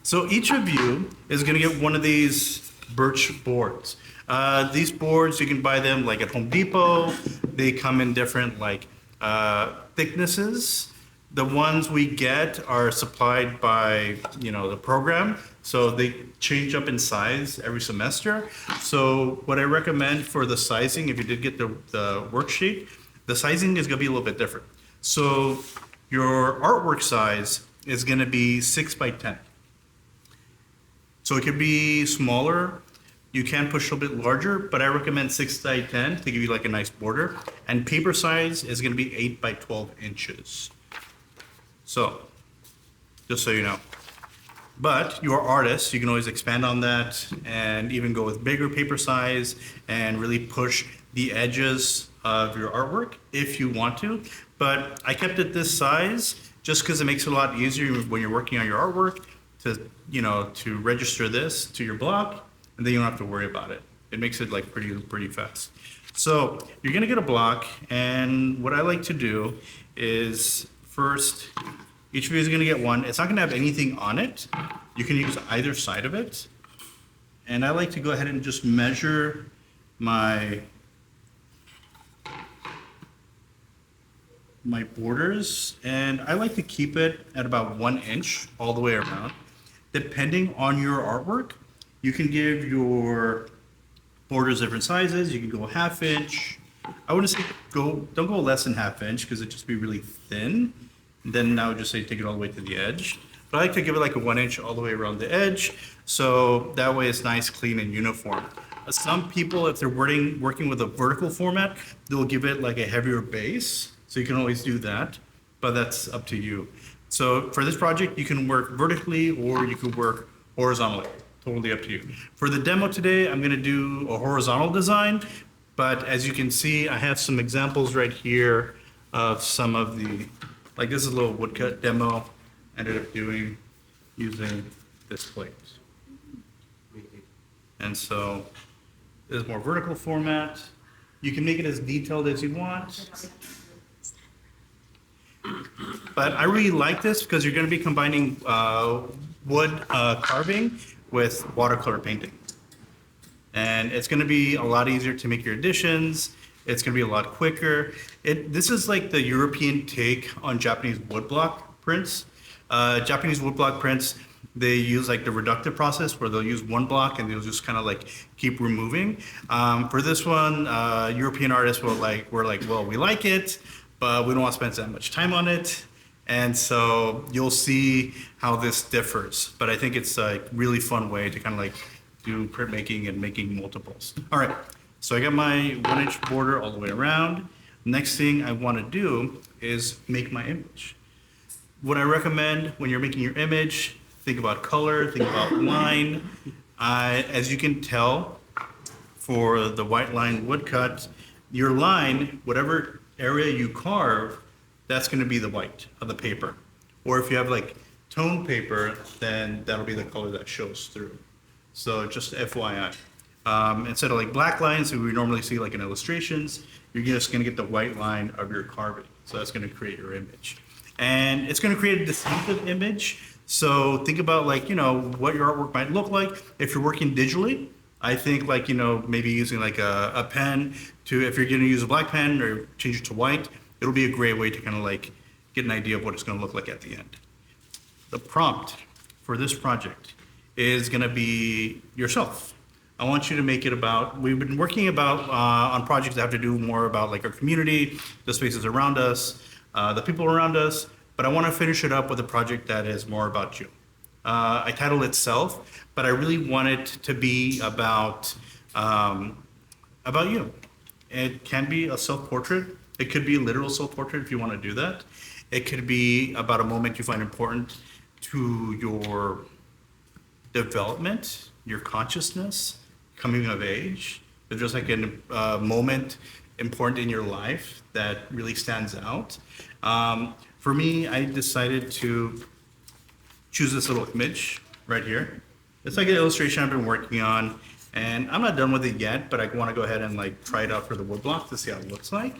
So each of you is going to get one of these birch boards. These boards, you can buy them like at Home Depot. They come in different like thicknesses. The ones we get are supplied by, the program. So they change up in size every semester. So what I recommend for the sizing, if you did get the worksheet, the sizing is going to be a little bit different. So your artwork size is going to be 6 by 10. So it could be smaller. You can push a little bit larger, but I recommend 6 by 10 to give you like a nice border. And paper size is going to be 8 by 12 inches. So, just so you know. But you are artists, you can always expand on that and even go with bigger paper size and really push the edges of your artwork if you want to. But I kept it this size just because it makes it a lot easier when you're working on your artwork to register this to your block, and then you don't have to worry about it. It makes it like pretty fast. So you're gonna get a block, and what I like to do is first, each of you is gonna get one. It's not gonna have anything on it. You can use either side of it. And I like to go ahead and just measure my borders, and I like to keep it at about 1 inch all the way around. Depending on your artwork, you can give your borders different sizes. You can go 1/2 inch. I wouldn't say don't go less than 1/2 inch because it'd just be really thin. And then I would just say take it all the way to the edge. But I like to give it like a 1 inch all the way around the edge, so that way it's nice, clean, and uniform. Some people, if they're working with a vertical format, they'll give it like a heavier base. So you can always do that, but that's up to you. So for this project, you can work vertically or you can work horizontally. Totally up to you. For the demo today, I'm gonna do a horizontal design, but as you can see, I have some examples right here of some of like this is a little woodcut demo I ended up using this plate. And so this is more vertical format. You can make it as detailed as you want. But I really like this because you're going to be combining wood carving with watercolor painting. And it's going to be a lot easier to make your additions. It's going to be a lot quicker. This is like the European take on Japanese woodblock prints. Japanese woodblock prints, they use like the reductive process where they'll use one block and they'll just kind of like keep removing. For this one, European artists were like, well, we like it, but we don't want to spend that much time on it. And so you'll see how this differs. But I think it's a really fun way to kind of like do printmaking and making multiples. All right, so I got my 1 inch border all the way around. Next thing I want to do is make my image. What I recommend when you're making your image, think about color, think about line. As you can tell, for the white line woodcut, your line, whatever area you carve, that's going to be the white of the paper. Or if you have like toned paper, then that'll be the color that shows through. So just FYI. Instead of like black lines that we normally see like in illustrations, you're just going to get the white line of your carving. So that's going to create your image. And it's going to create a distinctive image. So think about like, what your artwork might look like. If you're working digitally, I think like, maybe using like a pen if you're going to use a black pen or change it to white, it'll be a great way to kind of like get an idea of what it's going to look like at the end. The prompt for this project is going to be yourself. I want you to make it about, we've been working on projects that have to do more about like our community, the spaces around us, the people around us, but I want to finish it up with a project that is more about you. I titled it Self, but I really want it to be about you. It can be a self-portrait. It could be a literal self-portrait if you want to do that. It could be about a moment you find important to your development, your consciousness, coming of age. It's just like a moment important in your life that really stands out. For me, I decided to choose this little image right here. It's like an illustration I've been working on, and I'm not done with it yet, but I want to go ahead and like try it out for the woodblock to see how it looks like.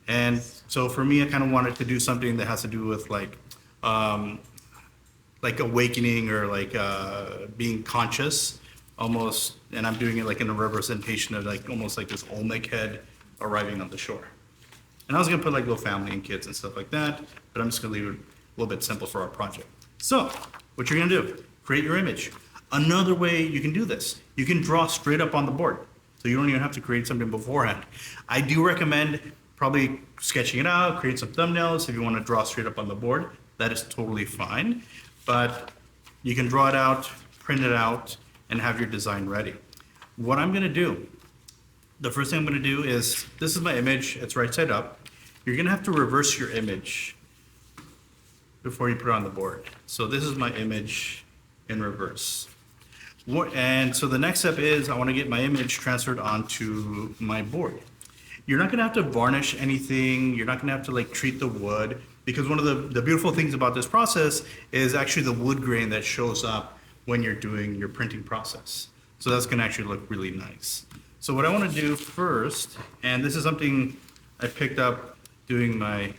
And so for me, I kind of wanted to do something that has to do with like like awakening or like being conscious almost, and I'm doing it like in a representation of like almost like this Olmec head arriving on the shore. And I was gonna put like little family and kids and stuff like that, but I'm just gonna leave it a little bit simple for our project. So, what you're gonna do, create your image. Another way you can do this, you can draw straight up on the board. So you don't even have to create something beforehand. I do recommend probably sketching it out, create some thumbnails if you wanna draw straight up on the board. That is totally fine. But you can draw it out, print it out, and have your design ready. What I'm gonna do, the first thing I'm gonna do is, this is my image, it's right side up. You're gonna have to reverse your image before you put it on the board. So this is my image in reverse. And so the next step is I wanna get my image transferred onto my board. You're not gonna have to varnish anything, you're not gonna have to like treat the wood, because one of the beautiful things about this process is actually the wood grain that shows up when you're doing your printing process. So that's gonna actually look really nice. So what I wanna do first, and this is something I picked up doing my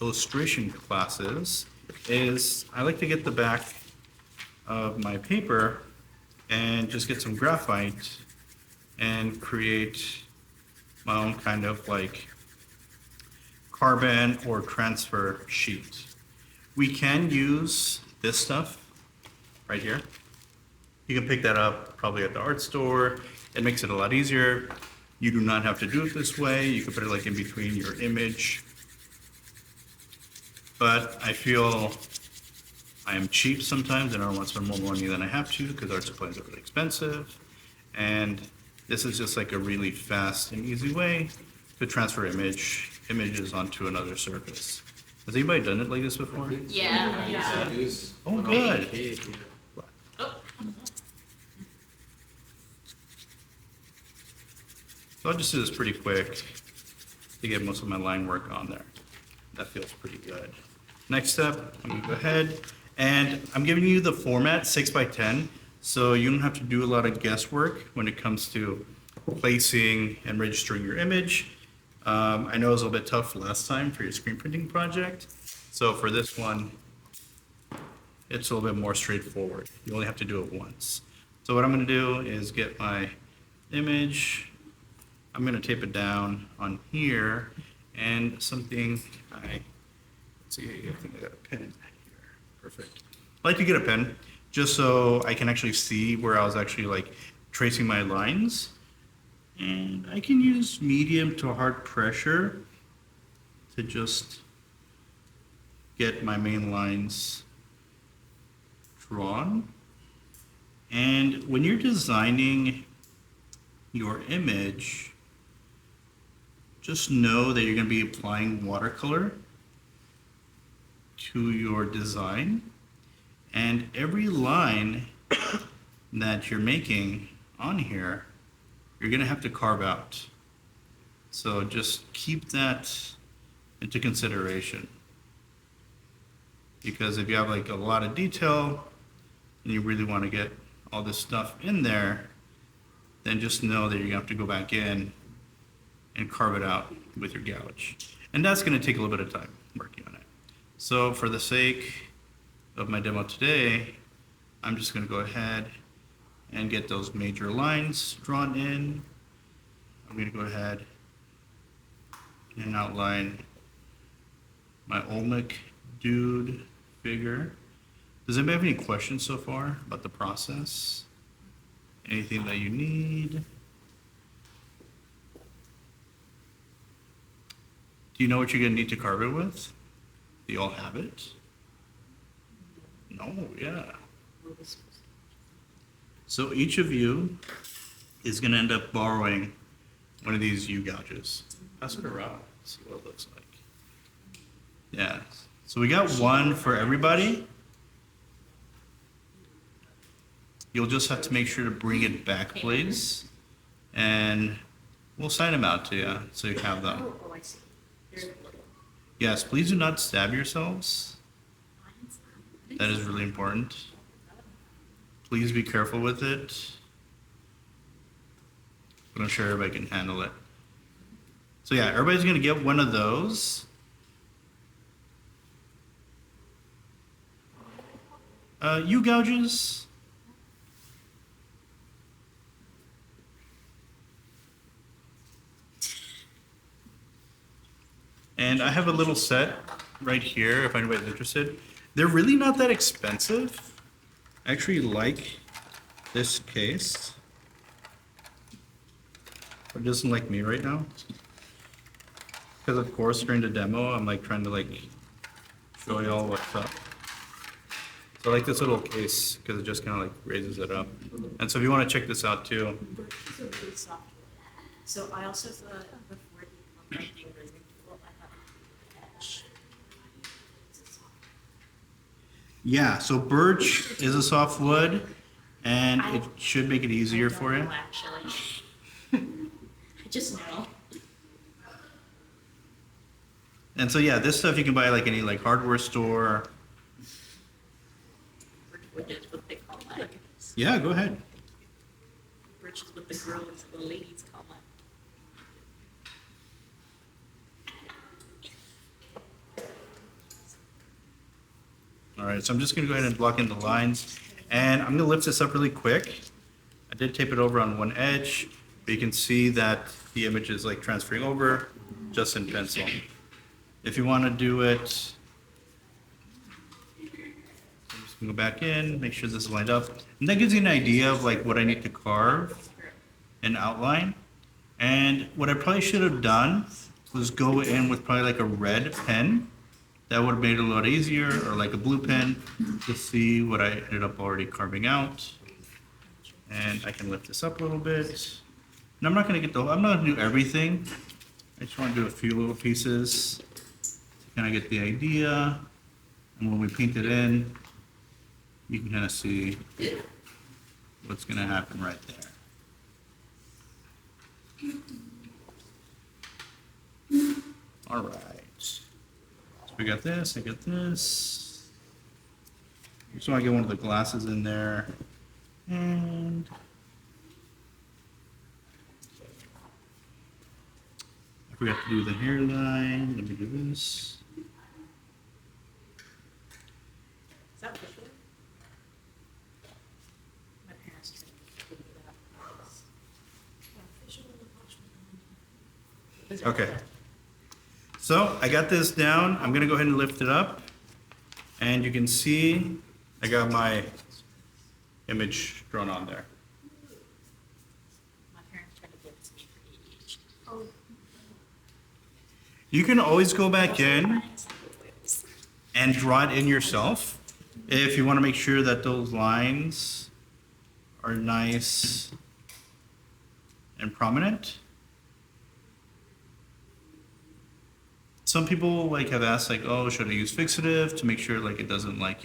illustration classes, is I like to get the back of my paper and just get some graphite and create my own kind of like carbon or transfer sheet. We can use this stuff right here. You can pick that up probably at the art store. It makes it a lot easier. You do not have to do it this way. You can put it like in between your image. But I feel I am cheap sometimes and I don't want to spend more money than I have to because art supplies are really expensive. And this is just like a really fast and easy way to transfer images onto another surface. Has anybody done it like this before? Yeah. Oh, good. So I'll just do this pretty quick to get most of my line work on there. That feels pretty good. Next step, I'm gonna go ahead and I'm giving you the format 6x10, so you don't have to do a lot of guesswork when it comes to placing and registering your image. I know it was a little bit tough last time for your screen printing project, so for this one, it's a little bit more straightforward. You only have to do it once. So what I'm gonna do is get my image, I'm gonna tape it down on here, and something let's see, I think I got a pen here. Perfect. I like to get a pen just so I can actually see where I was actually like tracing my lines. And I can use medium to hard pressure to just get my main lines drawn. And when you're designing your image, just know that you're going to be applying watercolor to your design, and every line that you're making on here, you're going to have to carve out. So just keep that into consideration, because if you have like a lot of detail and you really want to get all this stuff in there, then just know that you're going to have to go back in and carve it out with your gouge. And that's going to take a little bit of time working on it. So for the sake of my demo today, I'm just going to go ahead and get those major lines drawn in. I'm going to go ahead and outline my Olmec dude figure. Does anybody have any questions so far about the process? Anything that you need? Do you know what you're going to need to carve it with? Do you all have it? No, yeah. So each of you is going to end up borrowing one of these U-gouges. Pass it around, see what it looks like. Yeah, so we got one for everybody. You'll just have to make sure to bring it back, please. And we'll sign them out to you, so you have them. Oh, I see. Yes, please do not stab yourselves. That is really important. Please be careful with it. But I'm sure everybody can handle it. So yeah, everybody's gonna get one of those. U-gouges. And I have a little set right here if anybody's interested. They're really not that expensive. I actually like this case. But it doesn't like me right now. Because of course during the demo I'm like trying to like show y'all what's up. So I like this little case because it just kind of like raises it up. And so if you want to check this out too. Birch is a really soft wood. So I also thought before the lightning removal, I thought edge. Yeah, so birch is a soft wood and it should make it easier for you. Actually, I just know. And so yeah, this stuff you can buy like any like hardware store. Birch is what they call that. Yeah, go ahead. Birch is what the girls, the ladies call that. All right, so I'm just gonna go ahead and block in the lines and I'm gonna lift this up really quick. I did tape it over on one edge, but you can see that the image is like transferring over just in pencil. If you wanna do it, I'm just gonna go back in, make sure this is lined up. And that gives you an idea of like what I need to carve and outline. And what I probably should have done was go in with probably like a red pen. That would have made it a lot easier, or like a blue pen to see what I ended up already carving out. And I can lift this up a little bit. And I'm not gonna do everything. I just wanna do a few little pieces to kind of get the idea. And when we paint it in, you can kind of see what's gonna happen right there. All right. So we got this, I got this. Just want to get one of the glasses in there. And I forgot to do the hairline. Let me do this. Is that visual? My parents tried to figure that out. Okay. So I got this down. I'm gonna go ahead and lift it up. And you can see I got my image drawn on there. My parents tried to give it to me for ADHD. You can always go back in and draw it in yourself if you want to make sure that those lines are nice and prominent. Some people like have asked like, oh, should I use fixative to make sure like it doesn't like,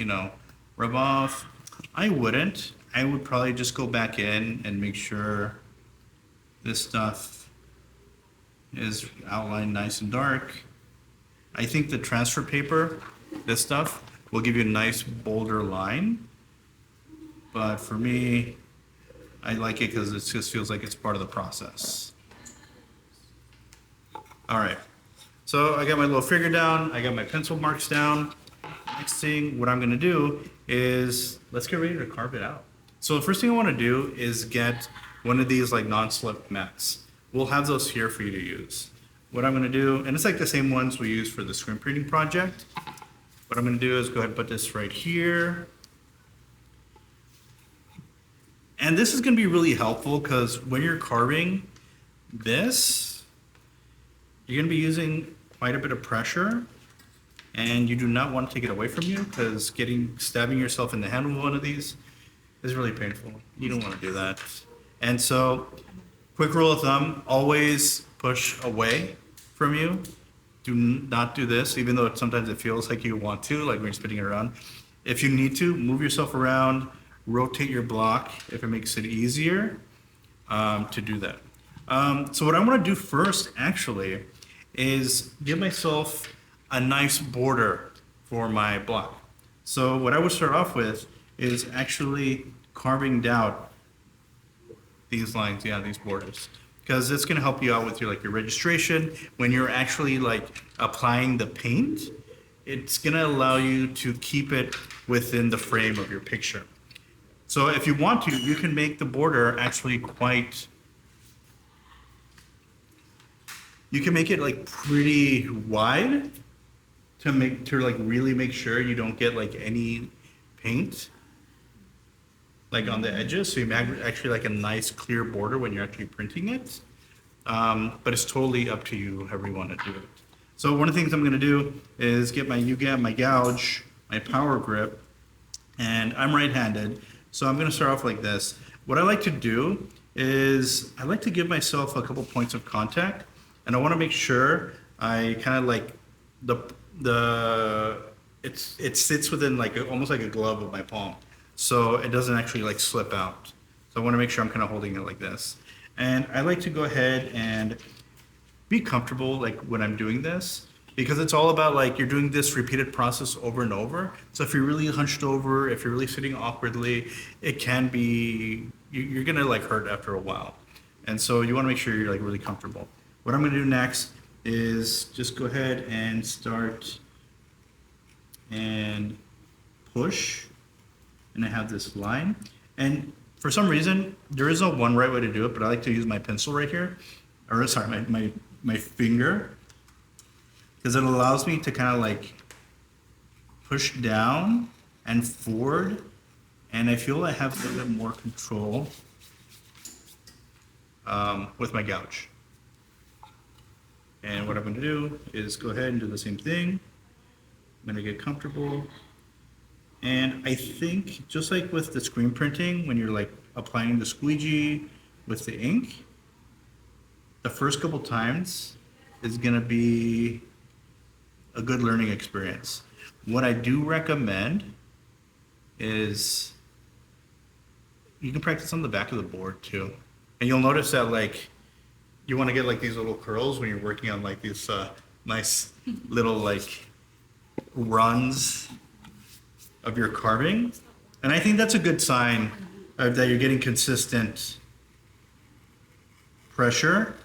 rub off? I wouldn't. I would probably just go back in and make sure this stuff is outlined nice and dark. I think the transfer paper, this stuff, will give you a nice bolder line. But for me, I like it because it just feels like it's part of the process. All right. So I got my little figure down, I got my pencil marks down. Next thing, what I'm gonna do is, let's get ready to carve it out. So the first thing I wanna do is get one of these like non-slip mats. We'll have those here for you to use. What I'm gonna do, and it's like the same ones we use for the screen printing project. What I'm gonna do is go ahead and put this right here. And this is gonna be really helpful because when you're carving this, you're gonna be using quite a bit of pressure and you do not want to take it away from you because stabbing yourself in the hand with one of these is really painful. You don't want to do that. And so, quick rule of thumb, always push away from you. Do not do this, even though sometimes it feels like you want to, like when you're spinning it around. If you need to, move yourself around, rotate your block if it makes it easier to do that. So what I want to do first, actually, is give myself a nice border for my block. So what I would start off with is actually carving down these lines, these borders, because it's going to help you out with your registration when you're actually like applying the paint. it's gonna allow you to keep it within the frame of your picture. So if you want to, you can make the border actually quite, you can make it like pretty wide to like really make sure you don't get like any paint like on the edges. So you make actually like a nice clear border when you're actually printing it. But it's totally up to you however you want to do it. So one of the things I'm gonna do is get my UGAP, my gouge, my power grip, and I'm right-handed. So I'm gonna start off like this. What I like to do is I like to give myself a couple points of contact, and I wanna make sure I kind of like it sits within like almost like a glove of my palm. So it doesn't actually like slip out. So I wanna make sure I'm kind of holding it like this. And I like to go ahead and be comfortable like when I'm doing this, because it's all about like you're doing this repeated process over and over. So if you're really hunched over, if you're really sitting awkwardly, it can be you're gonna like hurt after a while. And so you want to make sure you're like really comfortable. What I'm gonna do next is just go ahead and start and push, and I have this line. And for some reason, there is no one right way to do it, but I like to use my pencil right here, or sorry, my finger, because it allows me to kind of like push down and forward, and I feel I have a little bit more control with my gouge. And what I'm going to do is go ahead and do the same thing. I'm going to get comfortable. And I think just like with the screen printing, when you're like applying the squeegee with the ink, the first couple times is going to be a good learning experience. What I do recommend is you can practice on the back of the board too. And you'll notice that like you want to get like these little curls when you're working on like these nice little like runs of your carving. And I think that's a good sign that you're getting consistent pressure.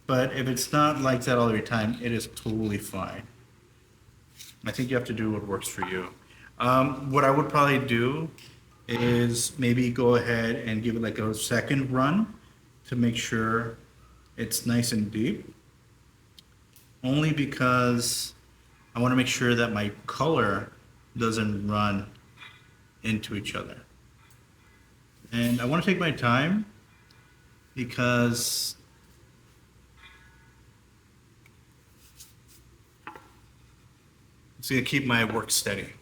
But if it's not like that all the time, it is totally fine. I think you have to do what works for you. What I would probably do is maybe go ahead and give it like a second run to make sure it's nice and deep. Only because I want to make sure that my color doesn't run into each other. And I want to take my time because it's going to keep my work steady.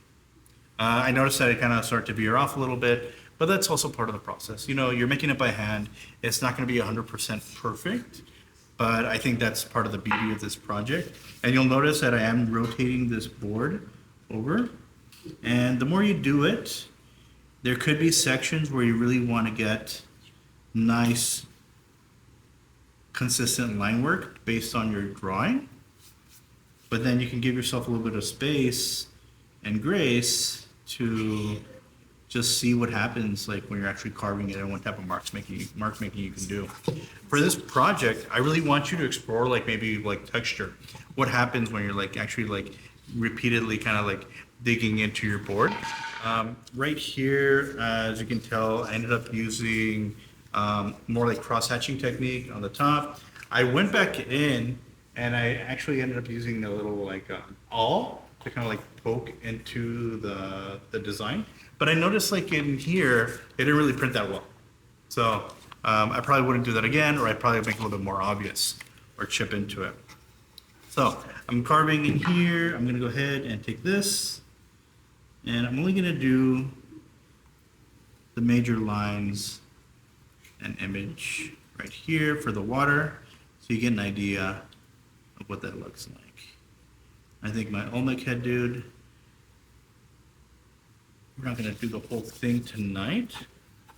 I noticed that I kind of start to veer off a little bit, but that's also part of the process. You know, you're making it by hand. It's not going to be 100% perfect, but I think that's part of the beauty of this project. And you'll notice that I am rotating this board over. And the more you do it, there could be sections where you really want to get nice, consistent line work based on your drawing. But then you can give yourself a little bit of space and grace to just see what happens like when you're actually carving it and what type of mark making you can do. For this project, I really want you to explore like maybe like texture. What happens when you're like actually like repeatedly kind of like digging into your board. Right here, as you can tell, I ended up using more like cross-hatching technique on the top. I went back in and I actually ended up using a little like awl to kind of like poke into the design. But I noticed like in here, it didn't really print that well. So I probably wouldn't do that again, or I'd probably make it a little bit more obvious or chip into it. So I'm carving in here. I'm gonna go ahead and take this, and I'm only gonna do the major lines and image right here for the water, so you get an idea of what that looks like. I think my Olmec head dude, we're not gonna do the whole thing tonight,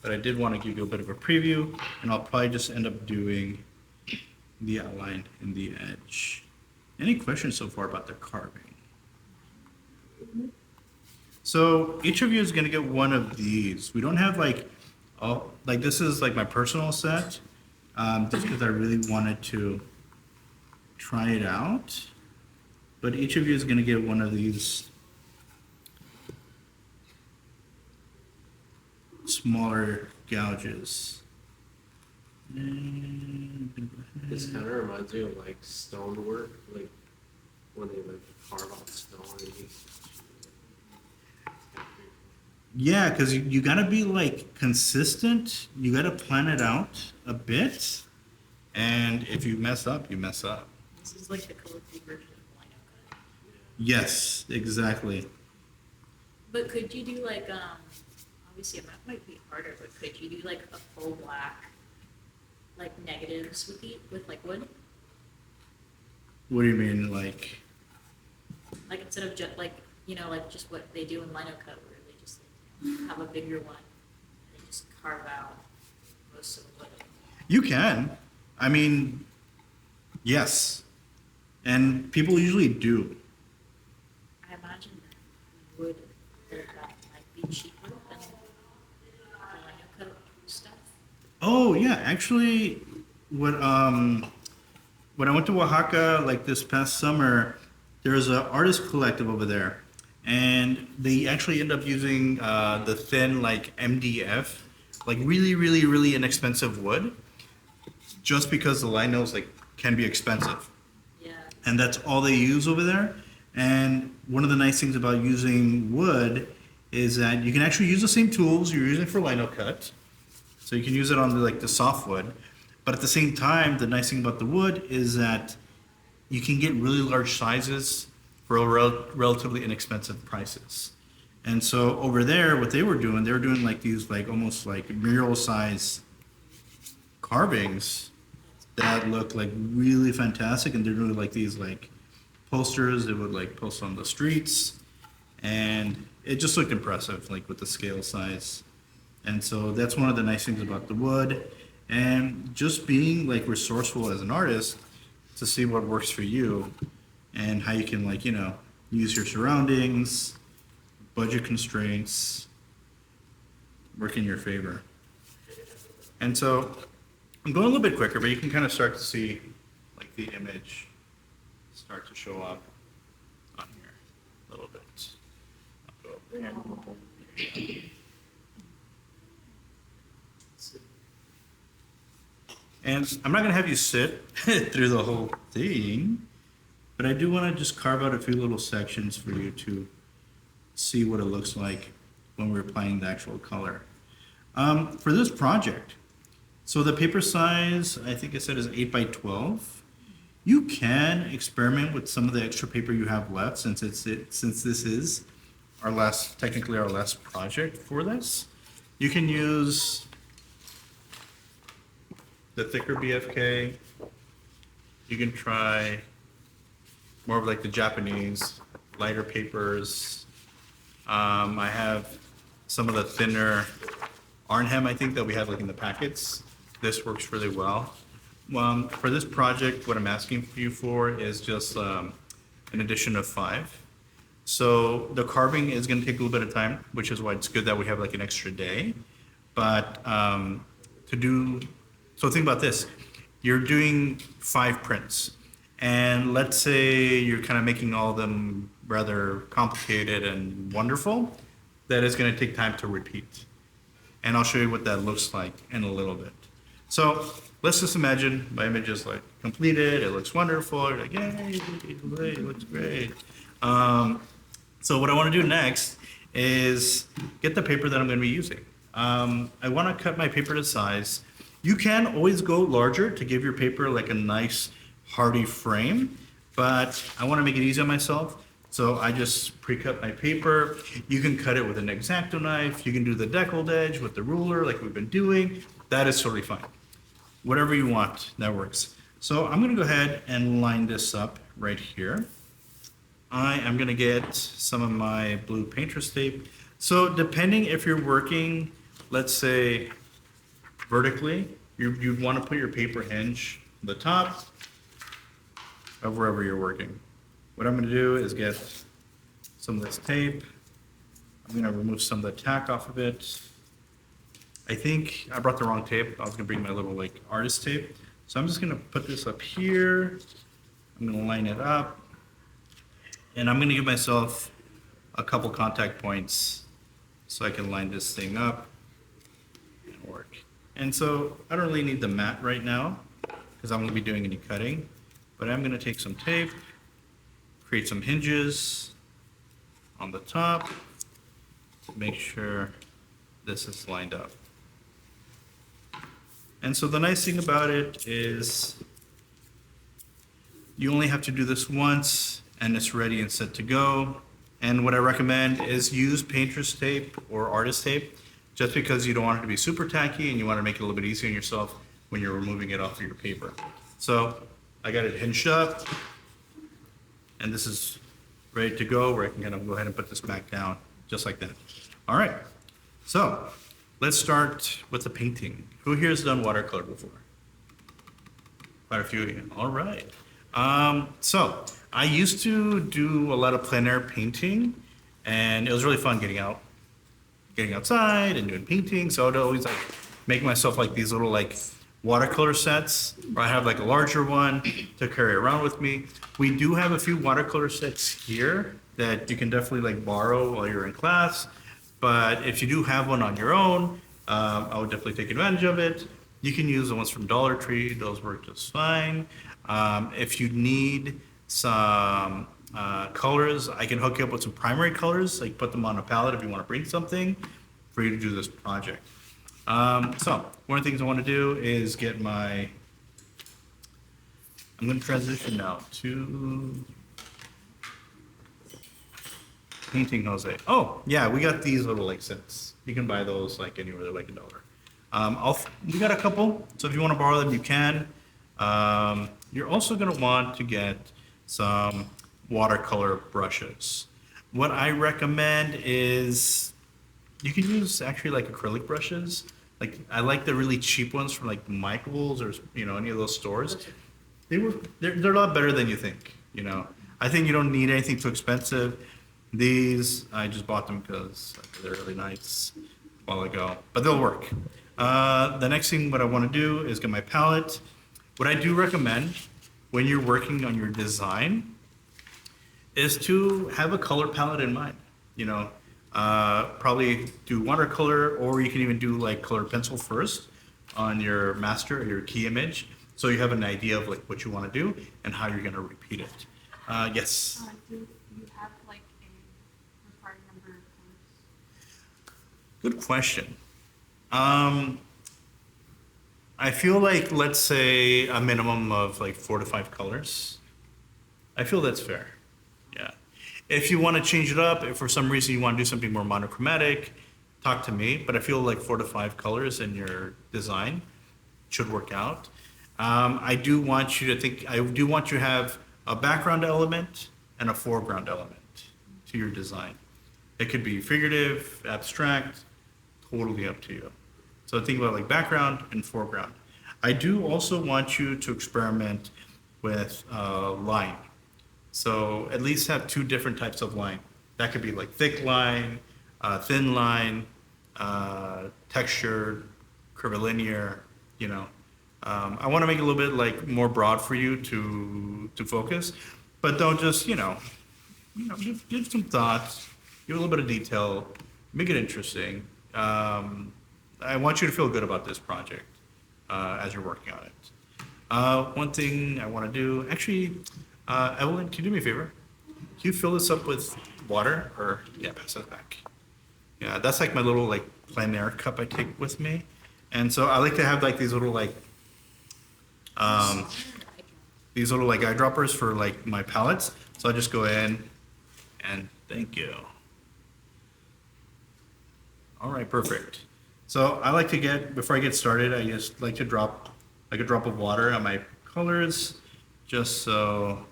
but I did want to give you a bit of a preview, and I'll probably just end up doing the outline in the edge. Any questions so far about the carving? So each of you is gonna get one of these. We don't have like, like this is like my personal set, just because I really wanted to try it out. but each of you is gonna get one of these smaller gouges. And This kind of reminds me of like stonework, like when they like carve out stone. And yeah, because you gotta be like consistent. You gotta plan it out a bit, and if you mess up, you mess up. This is like the colorful version of Lino Cut. Yes, exactly. But could you do like, obviously it might be harder, but could you do like a full black, like negatives with like wood? What do you mean, like? Like instead of just like, like just what they do in Lino Cut where they just have a bigger one and they just carve out most of the wood. You can. I mean, yes. And people usually do. I imagine that wood that might be cheaper than the Lino Cut stuff. Oh yeah, actually, when I went to Oaxaca like this past summer, there's an artist collective over there, and they actually end up using the thin like MDF, like really, really, really inexpensive wood, just because the linos like can be expensive. Yeah. And that's all they use over there. And one of the nice things about using wood is that you can actually use the same tools you're using for lino cut. So you can use it on the softwood. But at the same time, the nice thing about the wood is that you can get really large sizes for relatively inexpensive prices. And so over there, what they were doing like these like almost like mural size carvings that look like really fantastic, and they're doing like these like posters they would like post on the streets, and it just looked impressive like with the scale size. And so that's one of the nice things about the wood, and just being like resourceful as an artist to see what works for you and how you can like use your surroundings, budget constraints, work in your favor. And so I'm going a little bit quicker, but you can kind of start to see like the image start to show up on here a little bit. I'll go over here. And I'm not going to have you sit through the whole thing, but I do want to just carve out a few little sections for you to see what it looks like when we're applying the actual color. For this project, so the paper size, I think it said is 8 by 12. You can experiment with some of the extra paper you have left, since this is technically our last project for this. You can use the thicker BFK. You can try more of like the Japanese lighter papers. I have some of the thinner Arnhem, I think, that we have like in the packets. This works really well. For this project, what I'm asking you for is just an addition of 5. So the carving is going to take a little bit of time, which is why it's good that we have like an extra day. But so think about this. You're doing 5 prints, and let's say you're kind of making all of them rather complicated and wonderful. That is going to take time to repeat. And I'll show you what that looks like in a little bit. So let's just imagine my image is like completed, it looks wonderful, you're like, yay, it looks great. So what I want to do next is get the paper that I'm going to be using. I want to cut my paper to size. You can always go larger to give your paper like a nice hardy frame, but I want to make it easy on myself. So I just pre-cut my paper. You can cut it with an X-Acto knife. You can do the deckled edge with the ruler like we've been doing. That is totally fine. Whatever you want, that works. So I'm gonna go ahead and line this up right here. I am gonna get some of my blue painter's tape. So depending if you're working, let's say vertically, you'd wanna put your paper hinge on the top of wherever you're working. What I'm gonna do is get some of this tape. I'm gonna remove some of the tack off of it. I think I brought the wrong tape. I was gonna bring my little like artist tape. So I'm just gonna put this up here. I'm gonna line it up. And I'm gonna give myself a couple contact points so I can line this thing up and work. And so I don't really need the mat right now because I'm gonna be doing any cutting, but I'm gonna take some tape, create some hinges on the top to make sure this is lined up. And so the nice thing about it is you only have to do this once and it's ready and set to go. And what I recommend is use painter's tape or artist tape just because you don't want it to be super tacky and you want to make it a little bit easier on yourself when you're removing it off of your paper. So I got it hinged up and this is ready to go where I can kind of go ahead and put this back down just like that. All right, so let's start with the painting. Who here has done watercolor before? Quite a few of you. All right. So I used to do a lot of plein air painting, and it was really fun getting outside and doing painting. So I'd always like make myself like these little like watercolor sets, or I have like a larger one to carry around with me. We do have a few watercolor sets here that you can definitely like borrow while you're in class. But if you do have one on your own, I would definitely take advantage of it. You can use the ones from Dollar Tree; those work just fine. If you need some colors, I can hook you up with some primary colors, like put them on a palette if you want to bring something for you to do this project. So one of the things I want to do is get my, I'm going to transition now to painting Jose. Oh, yeah, we got these little like sets. You can buy those like anywhere, they're like $1. We got a couple, so if you want to borrow them, you can. You're also going to want to get some watercolor brushes. What I recommend is you can use actually like acrylic brushes. Like I like the really cheap ones from like Michaels or any of those stores. They're a lot better than you think. I think you don't need anything too expensive. These I just bought them because they're really nice a while ago, but they'll work. The next thing what I want to do is get my palette. What I do recommend when you're working on your design is to have a color palette in mind. Probably do watercolor, or you can even do like colored pencil first on your master or your key image, so you have an idea of like what you want to do and how you're going to repeat it. Yes. Do you have like a required number of colors? Good question. I feel like, let's say, a minimum of like 4 to 5 colors. I feel that's fair. Yeah. If you want to change it up, if for some reason you want to do something more monochromatic, talk to me. But I feel like 4 to 5 colors in your design should work out. I do want you to have a background element and a foreground element to your design. It could be figurative, abstract, totally up to you. So think about like background and foreground. I do also want you to experiment with line. So at least have 2 different types of line. That could be like thick line, thin line, textured, curvilinear. I want to make it a little bit like more broad for you to focus, but don't just give some thoughts, give a little bit of detail, make it interesting. I want you to feel good about this project as you're working on it. One thing I want to do, actually, Evelyn, can you do me a favor? Can you fill this up with water? Or, yeah, pass that back. Yeah, that's like my little like plein air cup I take with me. And so I like to have like these little like eyedroppers for like my palettes. So I just go in and thank you. All right, perfect. So I like to before I get started, I just like to drop like a drop of water on my colors just so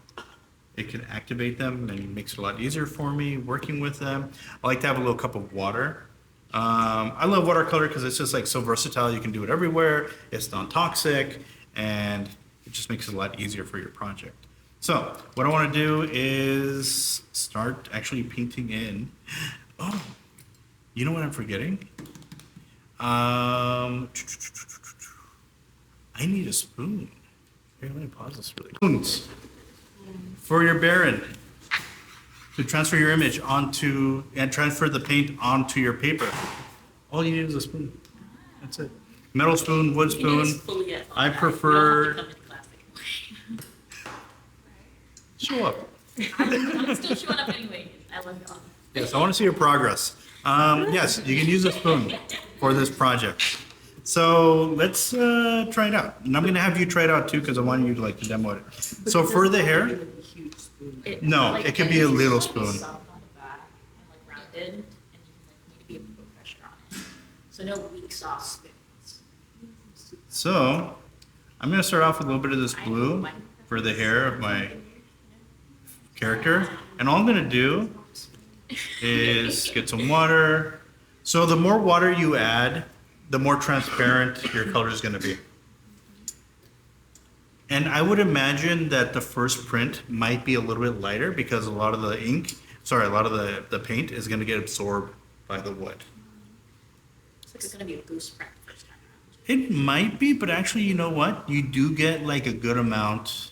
it can activate them and makes it a lot easier for me working with them. I like to have a little cup of water. I love watercolor because it's just like so versatile. You can do it everywhere. It's non-toxic and it just makes it a lot easier for your project. So what I want to do is start actually painting in. Oh, you know what I'm forgetting? I need a spoon. Here, let me pause this really quick. Spoons for your Baron. to transfer your image onto, and transfer the paint onto your paper. All you need is a spoon. That's it. Metal spoon, wood You can just spoon. fully get I all that. prefer- You don't have to come in classic. Show up. I'm still showing up anyway. I love y'all. Yes, I want to see your progress. Yes, you can use a spoon for this project. So let's try it out. And I'm going to have you try it out too because I want you to like to demo it. So for the hair, No, it could be a little spoon. Soft on the back and like rounded, and you can like maybe put pressure on it. So no weak soft spoons. so I'm going to start off with a little bit of this blue for the hair of my character. And all I'm going to do is get some water. So the more water you add, the more transparent your color is going to be. And I would imagine that the first print might be a little bit lighter because a lot of the a lot of the paint is going to get absorbed by the wood. It's like it's gonna be a goose print first time around. It might be, but actually, you know what? You do get like a good amount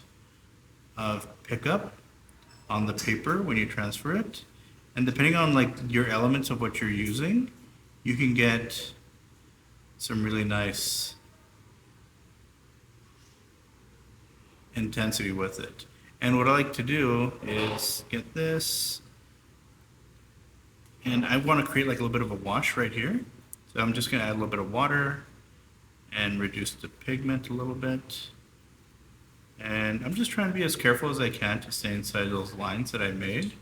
of pickup on the paper when you transfer it. And depending on like your elements of what you're using, you can get some really nice intensity with it. And what I like to do is get this, and I want to create like a little bit of a wash right here. So I'm just going to add a little bit of water and reduce the pigment a little bit. And I'm just trying to be as careful as I can to stay inside those lines that I made.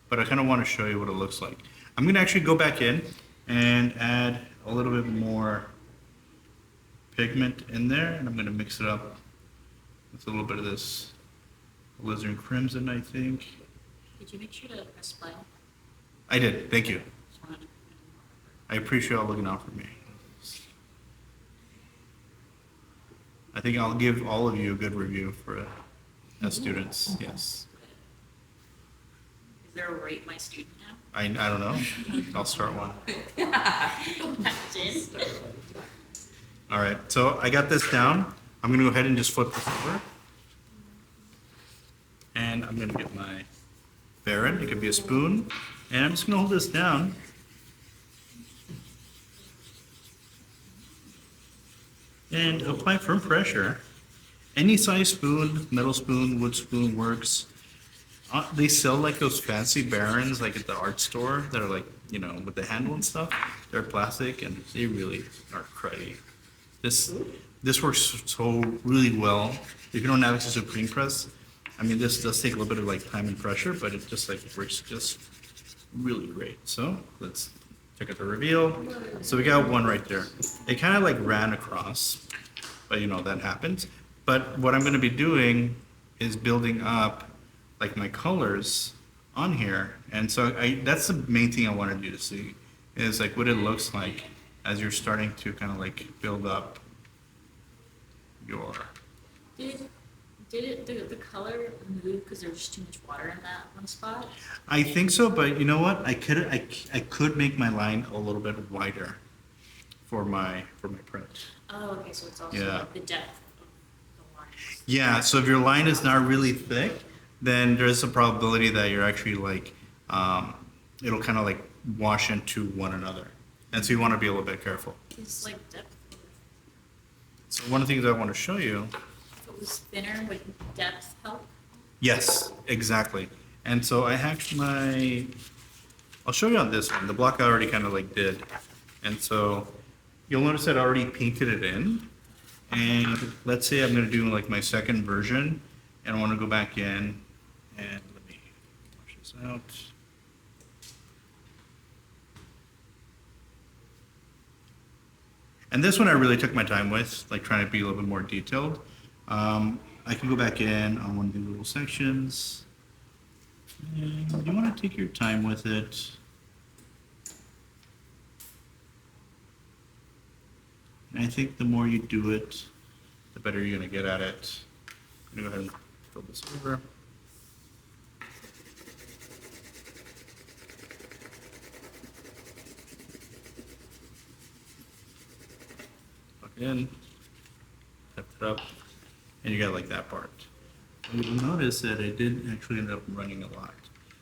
But I kind of want to show you what it looks like. I'm going to actually go back in and add a little bit more pigment in there, and I'm going to mix it up with a little bit of this alizarin crimson, I think. Did you make sure to press play? I did, thank you. Just wanted to- I appreciate y'all looking out for me. I think I'll give all of you a good review for as students, yes. Is there a rate my student now? I don't know, I'll start one. Imagine. All right, so I got this down. I'm gonna go ahead and just flip this over. And I'm gonna get my Baron, it could be a spoon, and I'm just gonna hold this down. And apply firm pressure. Any size spoon, metal spoon, wood spoon works. They sell like those fancy Barons like at the art store that are like, you know, with the handle and stuff. They're plastic and they really are cruddy. This works so really well. If you don't have access to a printing press, I mean, this does take a little bit of like time and pressure, but it just like works just really great. So let's check out the reveal. So we got one right there. It kind of like ran across, but you know, that happens. But what I'm gonna be doing is building up like my colors on here. And so that's the main thing I wanted you to see is like what it looks like as you're starting to kind of like build up your, Did the color move because there was just too much water in that one spot? I think so, but you know what? I could make my line a little bit wider for my print. Oh, okay, so it's also Yeah. like the depth of the lines. Yeah, so if your line is not really thick, then there's a probability that you're actually like, it'll kind of like wash into one another. And so you want to be a little bit careful. Is like depth, So one of the things I want to show you, if it was thinner, would depth help? yes, exactly. And so I hacked I'll show you on this one, the block I already kind of like did. And so you'll notice that I already painted it in. And let's say I'm going to do like my second version and I want to go back in and let me wash this out. And this one I really took my time with, like trying to be a little bit more detailed. I can go back in on one of the little sections. And you want to take your time with it. And I think the more you do it, the better you're going to get at it. I'm going to go ahead and fill this over. Plug it in, lift it up, and you got like that part. you'll notice that I did actually end up running a lot.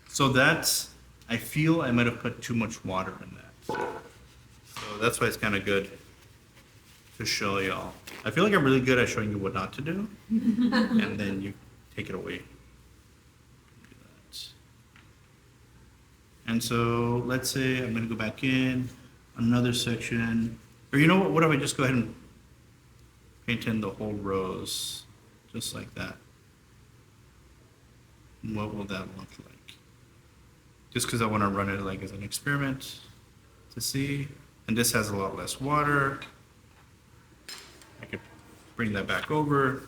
So that's, I feel I might have put too much water in that. So that's why it's kind of good to show y'all. I feel like I'm really good at showing you what not to do, and then you take it away. Do that. And so let's say I'm gonna go back in, another section, or you know what if I just go ahead and paint in the whole rows, just like that. And what will that look like? Just because I want to run it like as an experiment to see. And this has a lot less water. I could bring that back over.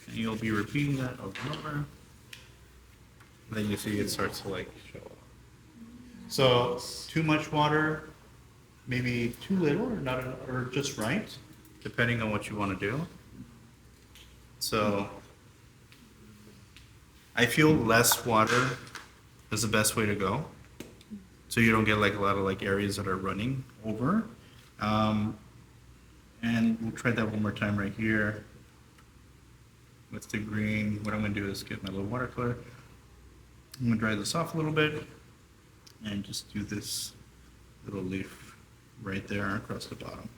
And you'll be repeating that over and over. And then you see it starts to like show up. So too much water, maybe too little or not, or just right, depending on what you want to do. So I feel less water is the best way to go. So you don't get like a lot of like areas that are running over. And we'll try that one more time right here with the green. What I'm gonna do is get my little watercolor. I'm gonna dry this off a little bit and just do this little leaf right there across the bottom.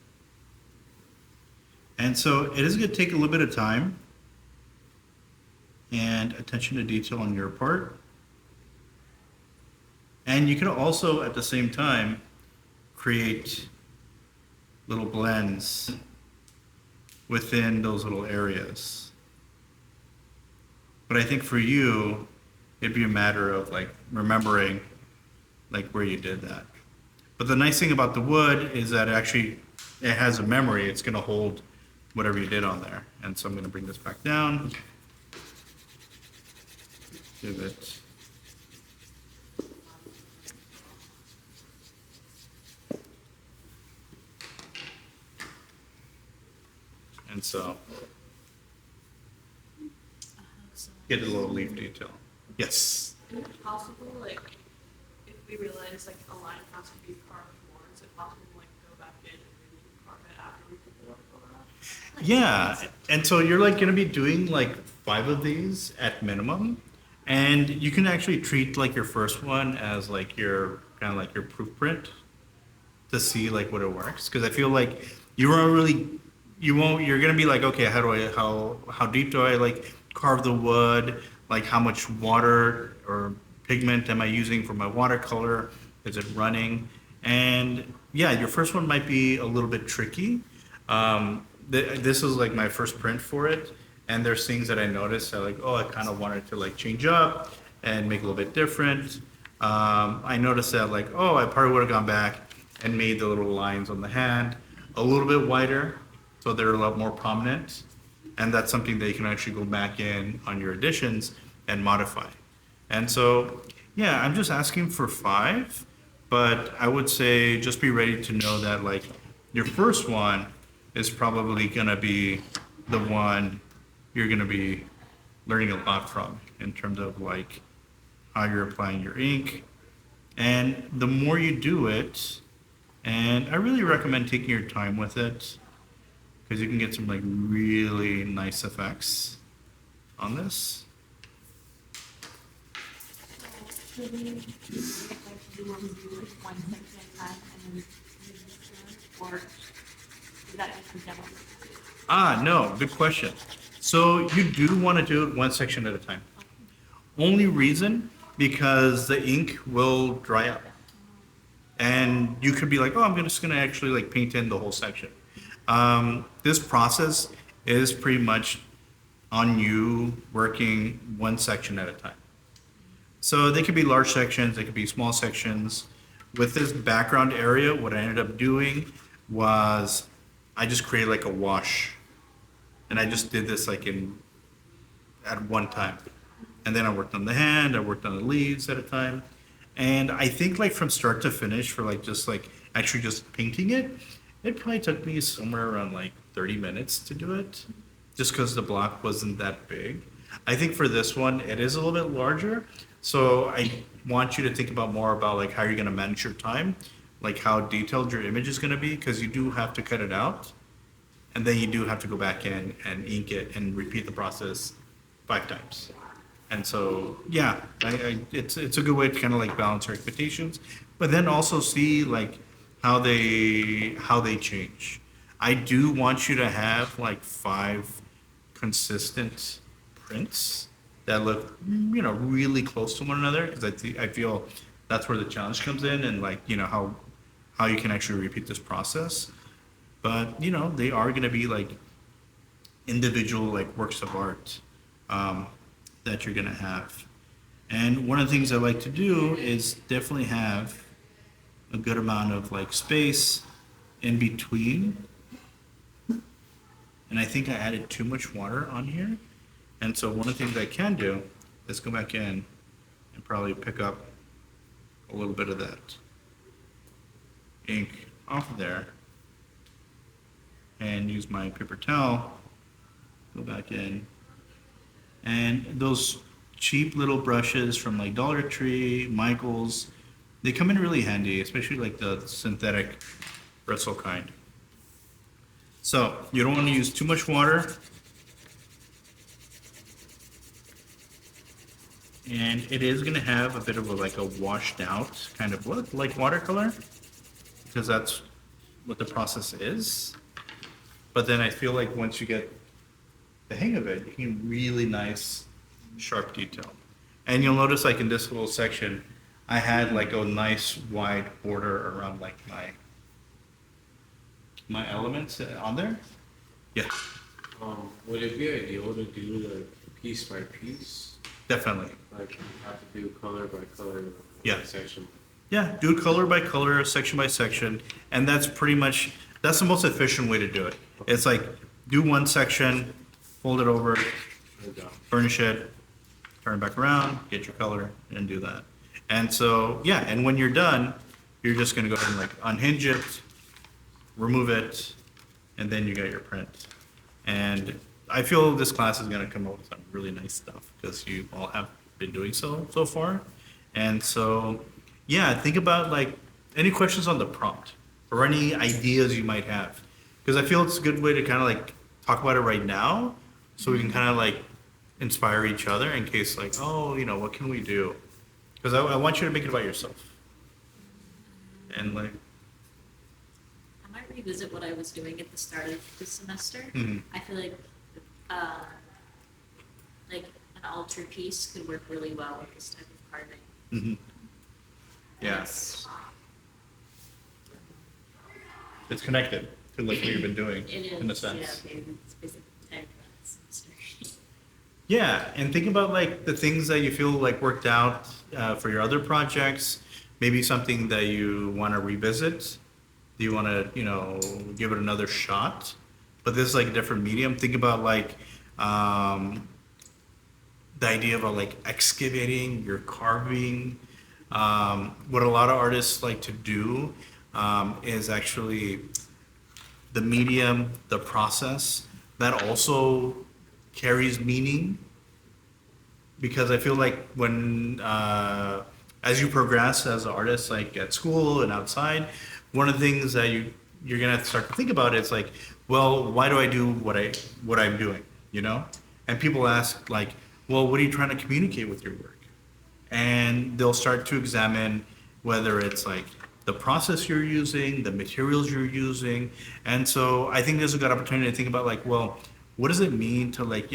And so it is gonna take a little bit of time and attention to detail on your part. And you can also, at the same time, create little blends within those little areas. But I think for you, it'd be a matter of like remembering like where you did that. But the nice thing about the wood is that it has a memory. It's gonna hold whatever you did on there. And so I'm gonna bring this back down. Give it. And so get a little leaf detail. Yes. Is it possible, like, if we realize, like, a line has to be carved more, is it possible to, like, go back in and maybe carve it after we put the watercolor on? Yeah, and so you're like gonna be doing like 5 of these at minimum, and you can actually treat like your first one as like your kind of like your proof print to see like what it works. Because I feel like you're gonna be like, okay, how deep do I like carve the wood? Like how much water or pigment am I using for my watercolor? Is it running? And yeah, your first one might be a little bit tricky. This was like my first print for it, and there's things that I noticed that like, oh, I kind of wanted to like change up and make a little bit different. I noticed that like, oh, I probably would have gone back and made the little lines on the hand a little bit wider, so they're a lot more prominent. And that's something that you can actually go back in on your additions and modify. And so, yeah, I'm just asking for 5, but I would say just be ready to know that like your first one is probably gonna be the one you're gonna be learning a lot from in terms of like how you're applying your ink. And the more you do it, and I really recommend taking your time with it, because you can get some like really nice effects on this. So, should we, like, do you want to do like one section at a time and then use this one, or is that just a demo? No, good question. So you do want to do it one section at a time. Only reason, because the ink will dry up. And you could be like, oh, I'm just gonna actually like paint in the whole section. This process is pretty much on you working one section at a time. So they could be large sections, they could be small sections. With this background area, what I ended up doing was I just created like a wash. And I just did this like at one time. And then I worked on the hand, I worked on the leaves at a time. And I think like from start to finish for like just like actually just painting it, it probably took me somewhere around like 30 minutes to do it, just because the block wasn't that big. I think for this one, it is a little bit larger. So I want you to think about more about like how you're gonna manage your time like how detailed your image is gonna be, because you do have to cut it out. And then you do have to go back in and ink it and repeat the process 5 times. And so, yeah, it's a good way to kind of like balance your expectations, but then also see like how they change. I do want you to have like 5 consistent prints that look, really close to one another, because I feel that's where the challenge comes in, and like, how you can actually repeat this process. But, they are going to be like individual like works of art that you're going to have. And one of the things I like to do is definitely have a good amount of like space in between. And I think I added too much water on here. And so one of the things I can do is go back in and probably pick up a little bit of that ink off of there and use my paper towel, go back in. And those cheap little brushes from like Dollar Tree, Michaels, they come in really handy, especially like the synthetic bristle kind. So you don't want to use too much water. And it is going to have a bit of like a washed out kind of look, like watercolor, because that's what the process is. But then I feel like once you get the hang of it, you can really nice, sharp detail. And you'll notice like in this little section, I had like a nice wide border around like my elements on there. Yeah, Would it be ideal to do like piece by piece? definitely. Like you have to do color by color Yeah. section. Yeah, do color by color, section by section, and that's the most efficient way to do it. It's like, do one section, fold it over, And, burnish it, turn it back around, get your color, and do that. And so, yeah, and when you're done, you're just gonna go ahead and like unhinge it, remove it, and then you got your print. And I feel this class is gonna come up with some really nice stuff, because you all have been doing so far. And so, yeah, think about like any questions on the prompt or any ideas you might have, because I feel it's a good way to kind of like talk about it right now, so we can kind of like inspire each other in case like, oh, what can we do? Because I want you to make it about yourself. And like, I might revisit what I was doing at the start of the semester. Mhm. I feel like an altarpiece could work really well with this type of carving. mhm. Yeah, It's- it's connected to like what you've been doing It is, in a sense. yeah, it's basically type of semester. Yeah, and think about like the things that you feel like worked out for your other projects. Maybe something that you want to revisit. Do you want to, give it another shot? But this is like a different medium. Think about like the idea of like excavating, you're carving. What a lot of artists like to do is actually the medium, the process, that also carries meaning. Because I feel like when, as you progress as an artist, like at school and outside, one of the things that you're gonna have to start to think about is like, well, why do I do what I'm doing, And people ask like, well, what are you trying to communicate with your work? And they'll start to examine whether it's like the process you're using, the materials you're using. And so I think there's a good opportunity to think about like, well, what does it mean to like,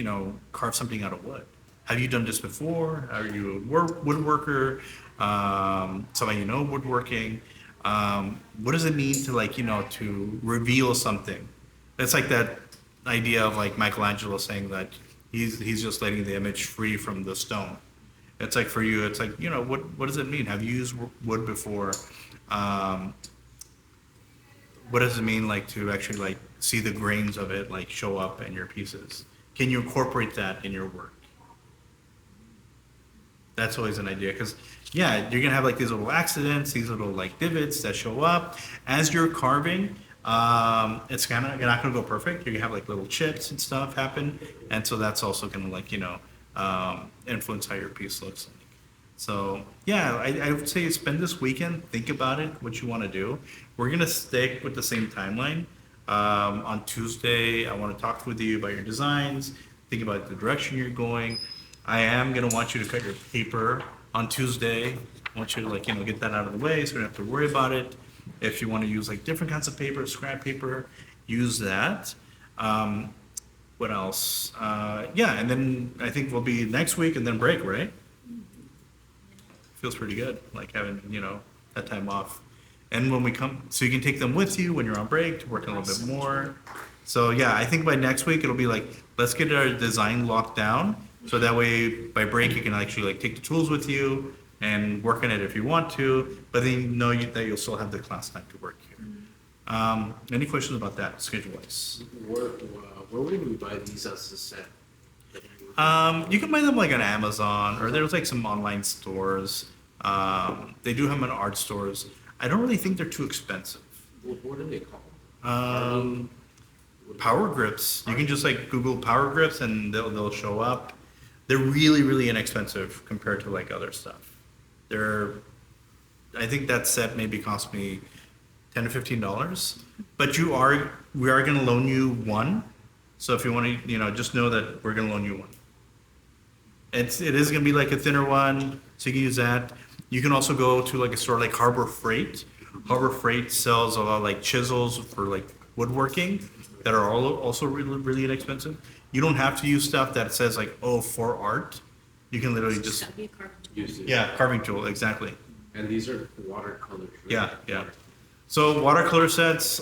carve something out of wood? Have you done this before? Are you a woodworker? Somebody woodworking? What does it mean to like, to reveal something? It's like that idea of like Michelangelo saying that he's just letting the image free from the stone. It's like for you, it's like, what does it mean? Have you used wood before? What does it mean like to actually like see the grains of it like show up in your pieces? Can you incorporate that in your work? That's always an idea, because yeah, you're gonna have like these little accidents, these little like divots that show up as you're carving. It's kind of, you're not gonna go perfect. You're gonna have like little chips and stuff happen, and so that's also gonna like influence how your piece looks like. So, yeah, I would say spend this weekend, think about it, what you want to do. We're gonna stick with the same timeline. On Tuesday, I want to talk with you about your designs, think about the direction you're going. I am gonna want you to cut your paper on Tuesday. I want you to like, get that out of the way so we don't have to worry about it. If you want to use like different kinds of paper, scrap paper, use that. What else? Yeah, and then I think we'll be next week and then break, right? Feels pretty good, like having, that time off. And when we come, so you can take them with you when you're on break to work a little bit more. So yeah, I think by next week, it'll be like, let's get our design locked down. So that way, by break, you can actually like take the tools with you and work on it if you want to, but then that you'll still have the class time to work here. Any questions about that, schedule-wise? Where would we buy these as a set? You can buy them like on Amazon, or there's like some online stores. They do have them in art stores. I don't really think they're too expensive. What are they called? Power grips. You can just like Google power grips and they'll show up. They're really, really inexpensive compared to like other stuff. I think that set maybe cost me $10 to $15, but we are going to loan you one. So if you want to, just know that we're going to loan you one. It is going to be like a thinner one, so you can use that. You can also go to like a store like Harbor Freight. Harbor Freight sells a lot of like chisels for like woodworking that are also really, really inexpensive. You don't have to use stuff that says like, for art. You can literally just, That'd be a carpenter. Use it. yeah, carving tool, exactly. And these are watercolors. right? Yeah. So watercolor sets,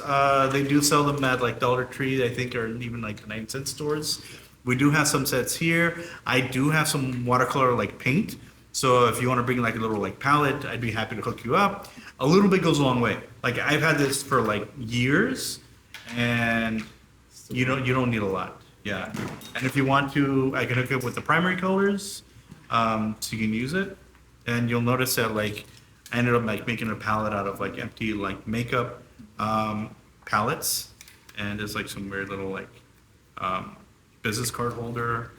they do sell them at like Dollar Tree, I think, or even like 9-cent stores. We do have some sets here. I do have some watercolor like paint. So if you want to bring like a little like palette, I'd be happy to hook you up. A little bit goes a long way. Like I've had this for like years, and you don't need a lot. Yeah. And if you want to, I can hook you up with the primary colors, so you can use it. And you'll notice that like I ended up like making a palette out of like empty like makeup palettes, and there's like some weird little like business card holder.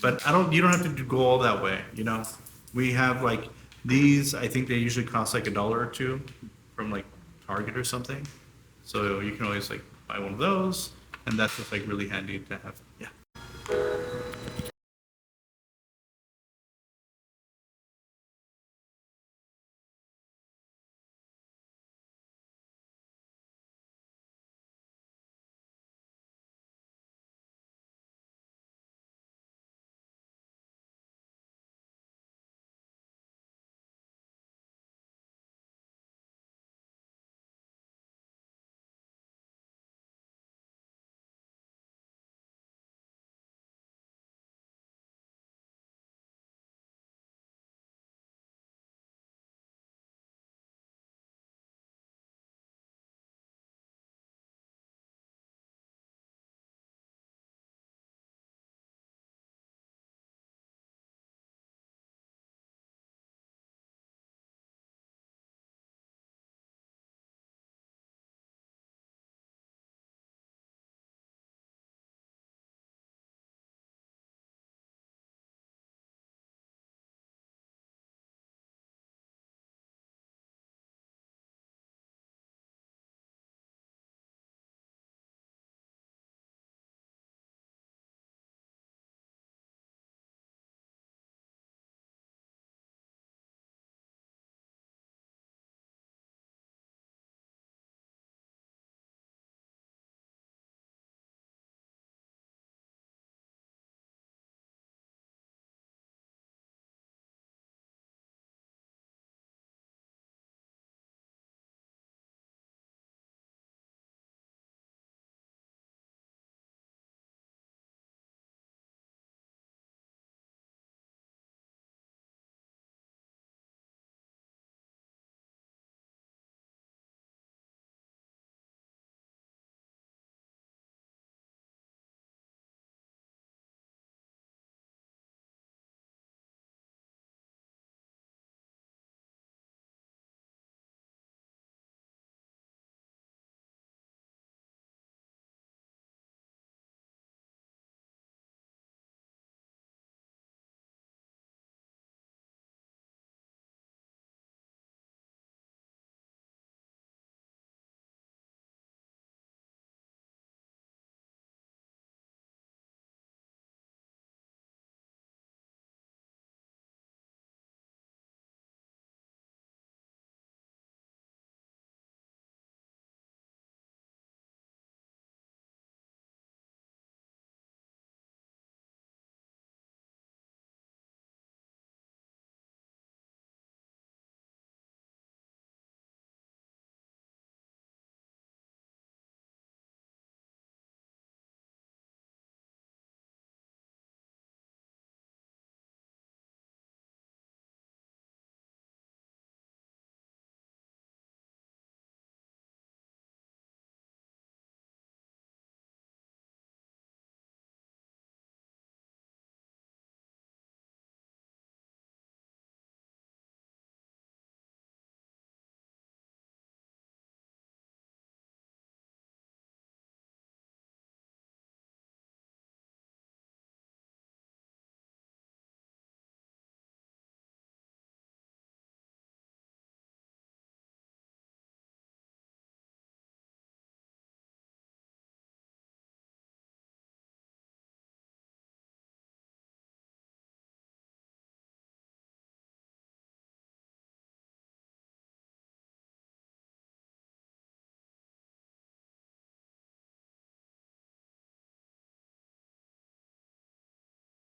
But you don't have to go all that way, We have like these, I think they usually cost like $1 or $2 from like Target or something. So you can always like buy one of those, and that's just like really handy to have. Yeah.